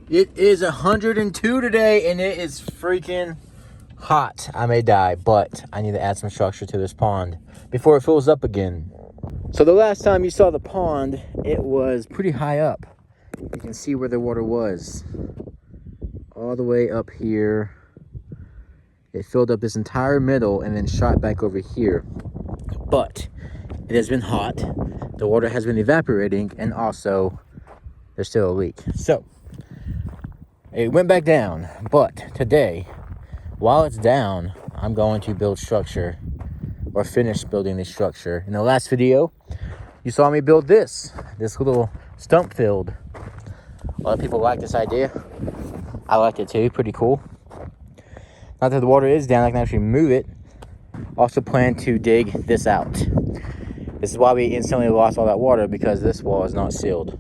It is 102 today, and it is freaking hot. I may die, but I need to add some structure to this pond before it fills up again. So the last time you saw the pond, it was pretty high up. You can see where the water was. All the way up here. It filled up this entire middle and then shot back over here. But it has been hot. The water has been evaporating, and also there's still a leak. So it went back down, but today, while it's down, I'm going to build structure, or finish building this structure. In the last video, you saw me build this little stump field. A lot of people like this idea. I liked it too, pretty cool. Now that the water is down, I can actually move it. Also plan to dig this out. This is why we instantly lost all that water, because this wall is not sealed.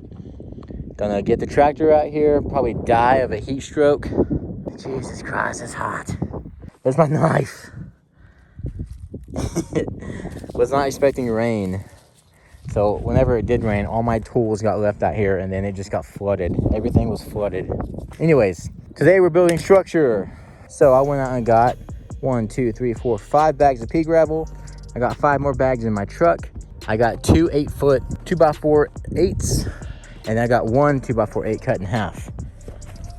Gonna get the tractor out here, probably die of a heat stroke. Jesus Christ, it's hot. There's my knife. Was not expecting rain. So whenever it did rain, all my tools got left out here, and then it just got flooded. Everything was flooded. Anyways, today we're building structure. So I went out and got 1, 2, 3, 4, 5 bags of pea gravel. I got 5 more bags in my truck. I got 2 8-foot 2x4 8s, and I got 1 2x4 8 cut in half.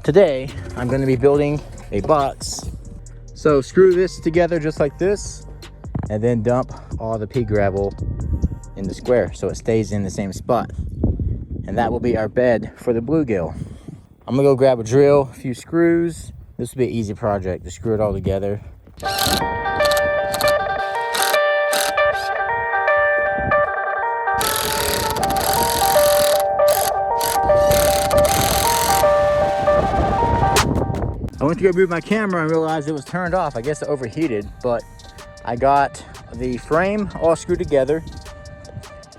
Today, I'm gonna be building a box. So screw this together just like this, and then dump all the pea gravel in the square so it stays in the same spot. And that will be our bed for the bluegill. I'm gonna go grab a drill, a few screws. This will be an easy project to screw it all together. I went to go move my camera and realized it was turned off. I guess it overheated, but I got the frame all screwed together.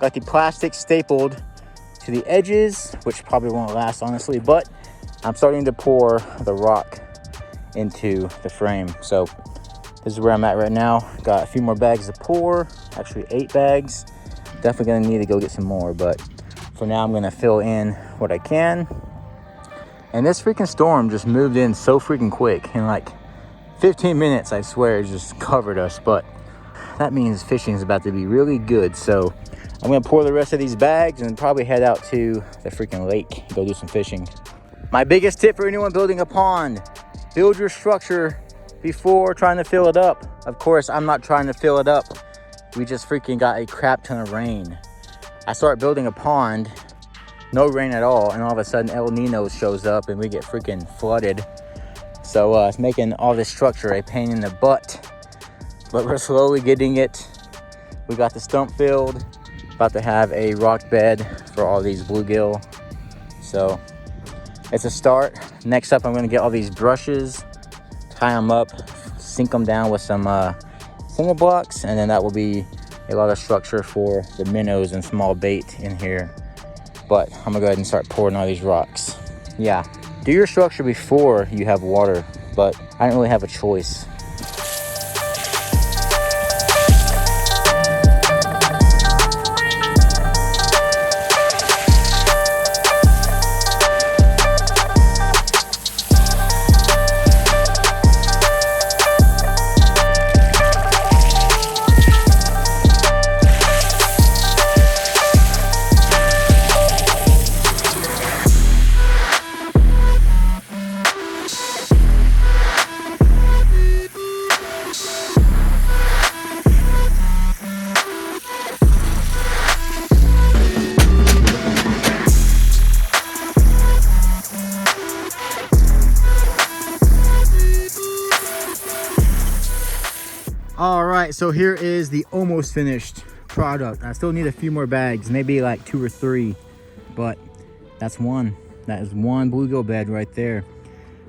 Got the plastic stapled to the edges, which probably won't last honestly, but I'm starting to pour the rock into the frame. So this is where I'm at right now. Got a few more bags to pour, actually 8 bags. Definitely gonna need to go get some more, but for now I'm gonna fill in what I can. And this freaking storm just moved in so freaking quick. In like 15 minutes, I swear, it just covered us. But that means fishing is about to be really good. So I'm gonna pour the rest of these bags and probably head out to the freaking lake, go do some fishing. My biggest tip for anyone building a pond: build your structure before trying to fill it up. Of course, I'm not trying to fill it up. We just freaking got a crap ton of rain. I start building a pond, no rain at all, and all of a sudden El Nino shows up and we get freaking flooded. So it's making all this structure a pain in the butt, but we're slowly getting it. We got the stump filled, about to have a rock bed for all these bluegill. So it's a start. Next up, I'm gonna get all these brushes, tie them up, sink them down with some cinder blocks, and then that will be a lot of structure for the minnows and small bait in here. But I'm gonna go ahead and start pouring all these rocks. Yeah, do your structure before you have water, but I don't really have a choice. All right, so here is the almost finished product. I still need a few more bags, maybe like 2 or 3, but that's one. That is one bluegill bed right there.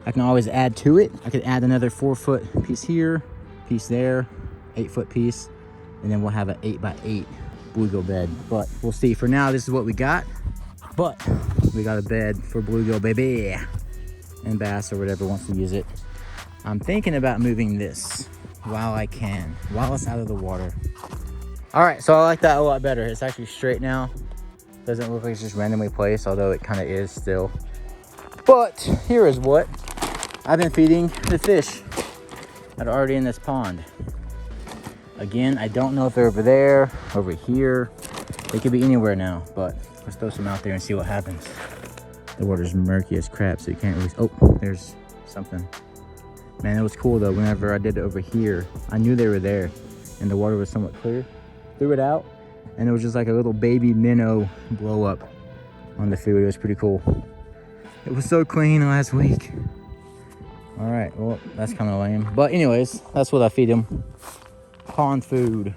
I can always add to it. I could add another 4-foot piece here, piece there, 8-foot piece, and then we'll have an 8x8 bluegill bed. But we'll see. For now, this is what we got. But we got a bed for bluegill, baby, and bass or whatever wants to use it. I'm thinking about moving this while I can, while it's out of the water. All right, so I like that a lot better. It's actually straight now. Doesn't look like it's just randomly placed, although it kind of is still. But here is what I've been feeding the fish that are already in this pond. Again, I don't know if they're over there, over here. They could be anywhere now, but let's throw some out there and see what happens. The water's murky as crap, so you can't really, oh, there's something. Man, it was cool though. Whenever I did it over here, I knew they were there and the water was somewhat clear. Threw it out and it was just like a little baby minnow blow up on the food. It was pretty cool. It was so clean last week. All right, well, that's kind of lame. But anyways, that's what I feed them. Pond food.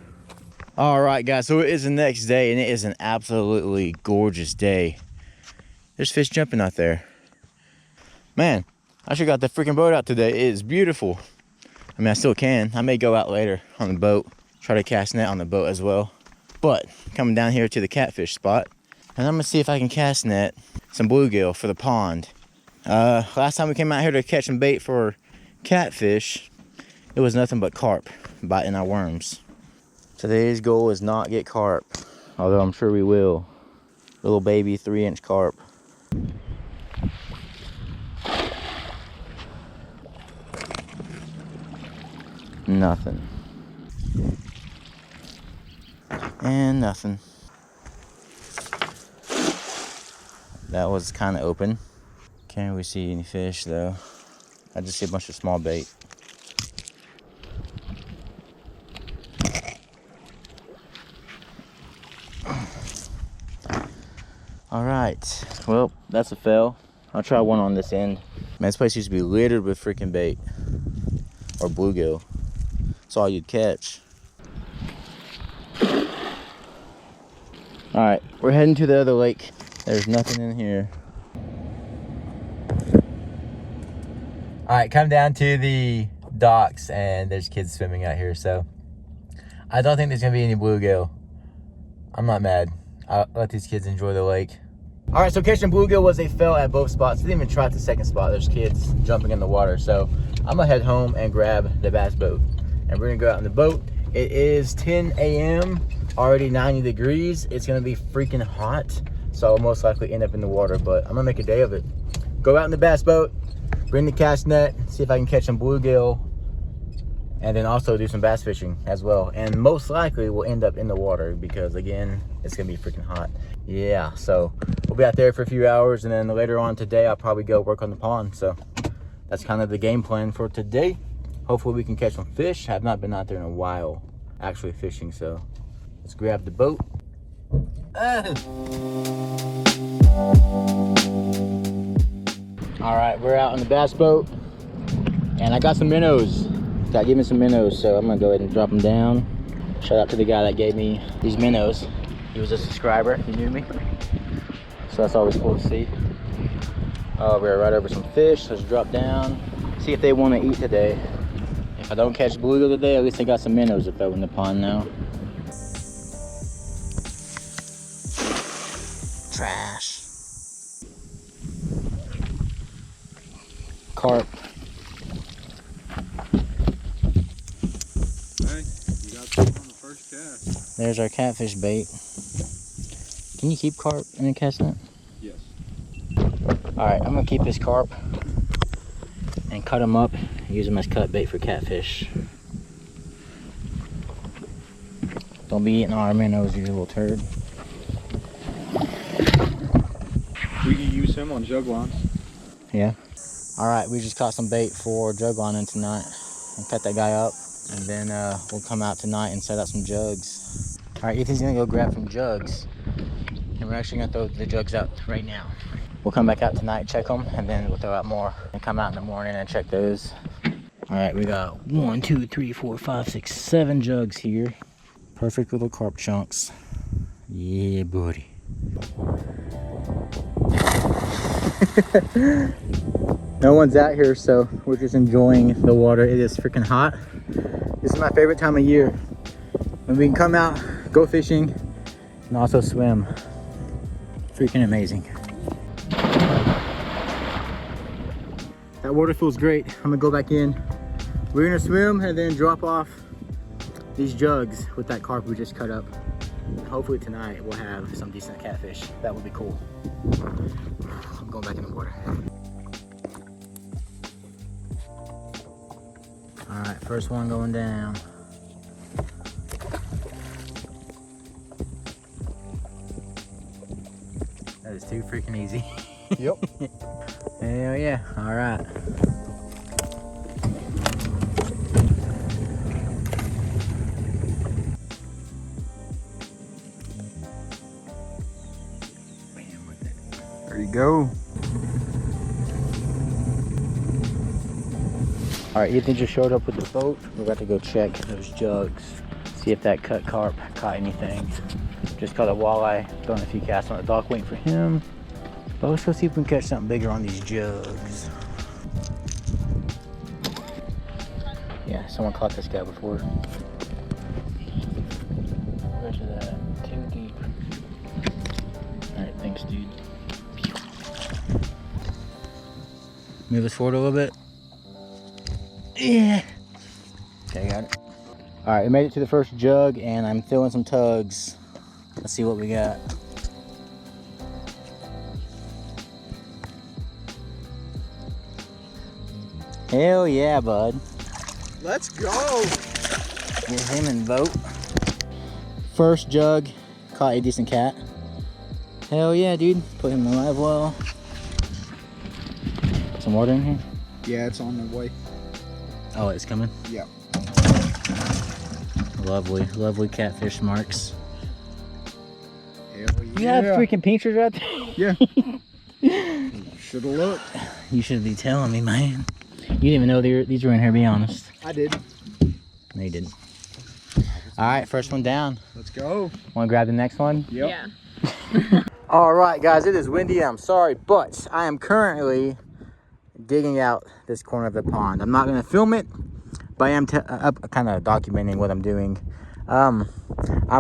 All right, guys, so it is the next day and it is an absolutely gorgeous day. There's fish jumping out there. Man, I should got the freaking boat out today. It is beautiful. I mean, I still can. I may go out later on the boat, try to cast net on the boat as well. But coming down here to the catfish spot, and I'm gonna see if I can cast net some bluegill for the pond. Last time we came out here to catch some bait for catfish, it was nothing but carp biting our worms. Today's goal is not get carp, although I'm sure we will. Little baby 3-inch carp. Nothing. And nothing. That was kind of open. Can't really see any fish though. I just see a bunch of small bait. All right, well, that's a fail. I'll try one on this end. Man, this place used to be littered with freaking bait. Or bluegill. That's all you'd catch. All right, we're heading to the other lake. There's nothing in here. All right, come down to the docks and there's kids swimming out here. So I don't think there's gonna be any bluegill. I'm not mad. I'll let these kids enjoy the lake. All right, so catching bluegill was a fail at both spots. Didn't even try at the second spot. There's kids jumping in the water. So I'm gonna head home and grab the bass boat. And we're gonna go out on the boat. It is 10 a.m., already 90 degrees. It's gonna be freaking hot. So I'll most likely end up in the water, but I'm gonna make a day of it. Go out in the bass boat, bring the cast net, see if I can catch some bluegill, and then also do some bass fishing as well. And most likely we'll end up in the water because again, it's gonna be freaking hot. Yeah, so we'll be out there for a few hours and then later on today, I'll probably go work on the pond. So that's kind of the game plan for today. Hopefully we can catch some fish. I have not been out there in a while actually fishing, so let's grab the boat. All right, we're out on the bass boat and I got some minnows. God gave me some minnows, so I'm gonna go ahead and drop them down. Shout out to the guy that gave me these minnows. He was a subscriber, he knew me. So that's always cool to see. We're right over some fish, let's drop down. See if they wanna eat today. If I don't catch bluegill today, at least I got some minnows to throw in the pond now. Trash. Carp. Hey, you got some on the first cast. There's our catfish bait. Can you keep carp in a cast net? Yes. All right, I'm gonna keep this carp and cut them up, use them as cut bait for catfish. Don't be eating our minnows, you little turd. We can use him on jug lines. Yeah. All right, we just caught some bait for jug lining tonight and cut that guy up, and then we'll come out tonight and set up some jugs. All right, Ethan's gonna go grab some jugs, and we're actually gonna throw the jugs out right now. We'll come back out tonight, check them, and then we'll throw out more and come out in the morning and check those. All right, we got 1, 2, 3, 4, 5, 6, 7 jugs here. Perfect little carp chunks. Yeah, buddy. No one's out here, so we're just enjoying the water. It is freaking hot. This is my favorite time of year when we can come out, go fishing, and also swim. Freaking amazing. That water feels great. I'm gonna go back in. We're gonna swim and then drop off these jugs with that carp we just cut up. Hopefully tonight we'll have some decent catfish. That would be cool. I'm going back in the water. first one going down. That is too freaking easy. Yep. Hell yeah. All right. There you go. All right, Ethan just showed up with the boat. We're about to go check those jugs, see if that cut carp caught anything. Just caught a walleye, throwing a few casts on the dock, waiting for him. But let's go see if we can catch something bigger on these jugs. Yeah, someone caught this guy before. Where's it at? Too deep. All right, thanks, dude. Move us forward a little bit. Yeah. Okay, got it. All right, we made it to the first jug, and I'm throwing some tugs. Let's see what we got. Hell yeah, bud. Let's go. Get him in the boat. First jug, caught a decent cat. Hell yeah, dude. Put him in the live well. Some water in here? Yeah, it's on the way. Oh, it's coming? Yeah. Lovely, lovely catfish marks. Hell yeah. You have freaking pinchers right there? Yeah. Should have looked. You should be telling me, man. You didn't even know these were in here, be honest. I did. No, you didn't. All right, first one down. Let's go. Want to grab the next one? Yep. Yeah. All right, guys, it is windy. I'm sorry, but I am currently digging out this corner of the pond. I'm not going to film it, but I am kind of documenting what I'm doing. I'm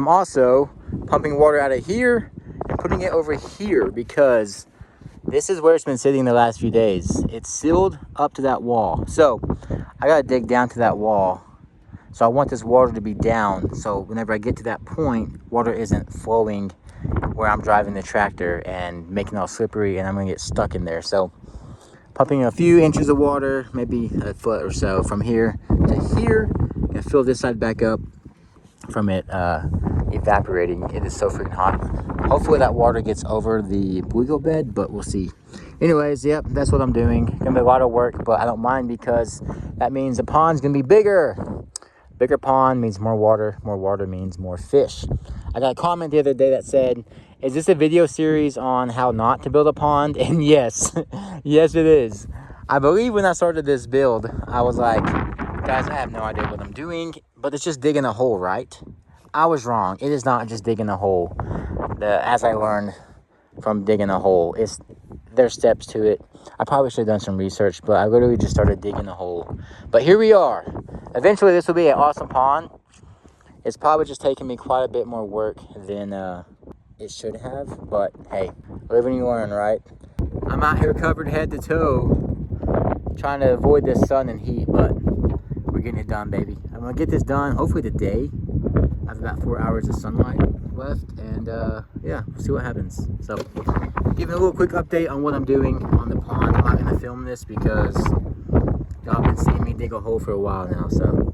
also pumping water out of here and putting it over here because this is where it's been sitting the last few days. It's sealed up to that wall. So I got to dig down to that wall. So I want this water to be down. So whenever I get to that point, water isn't flowing where I'm driving the tractor and making it all slippery, and I'm going to get stuck in there. So pumping a few inches of water, maybe a foot or so from here to here, and fill this side back up from it evaporating. It is so freaking hot. Hopefully that water gets over the bluegill bed, but we'll see. Anyways, yep, that's what I'm doing. Gonna be a lot of work, but I don't mind because that means the pond's gonna be bigger. Bigger pond means more water means more fish. I got a comment the other day that said, is this a video series on how not to build a pond? And yes, yes it is. I believe when I started this build, I was like, guys, I have no idea what I'm doing, but it's just digging a hole, right? I was wrong. It is not just digging a hole. As I learned from digging a hole, there's steps to it. I probably should have done some research, but I literally just started digging a hole. But here we are. Eventually, this will be an awesome pond. It's probably just taking me quite a bit more work than it should have, but hey, live and you learn, right? I'm out here covered head to toe, trying to avoid this sun and heat, but we're getting it done, baby. I'm gonna get this done hopefully today. I have about 4 hours of sunlight left, and yeah, we'll see what happens. So giving a little quick update on what I'm doing on the pond. I'm not gonna film this because y'all have been seeing me dig a hole for a while now, so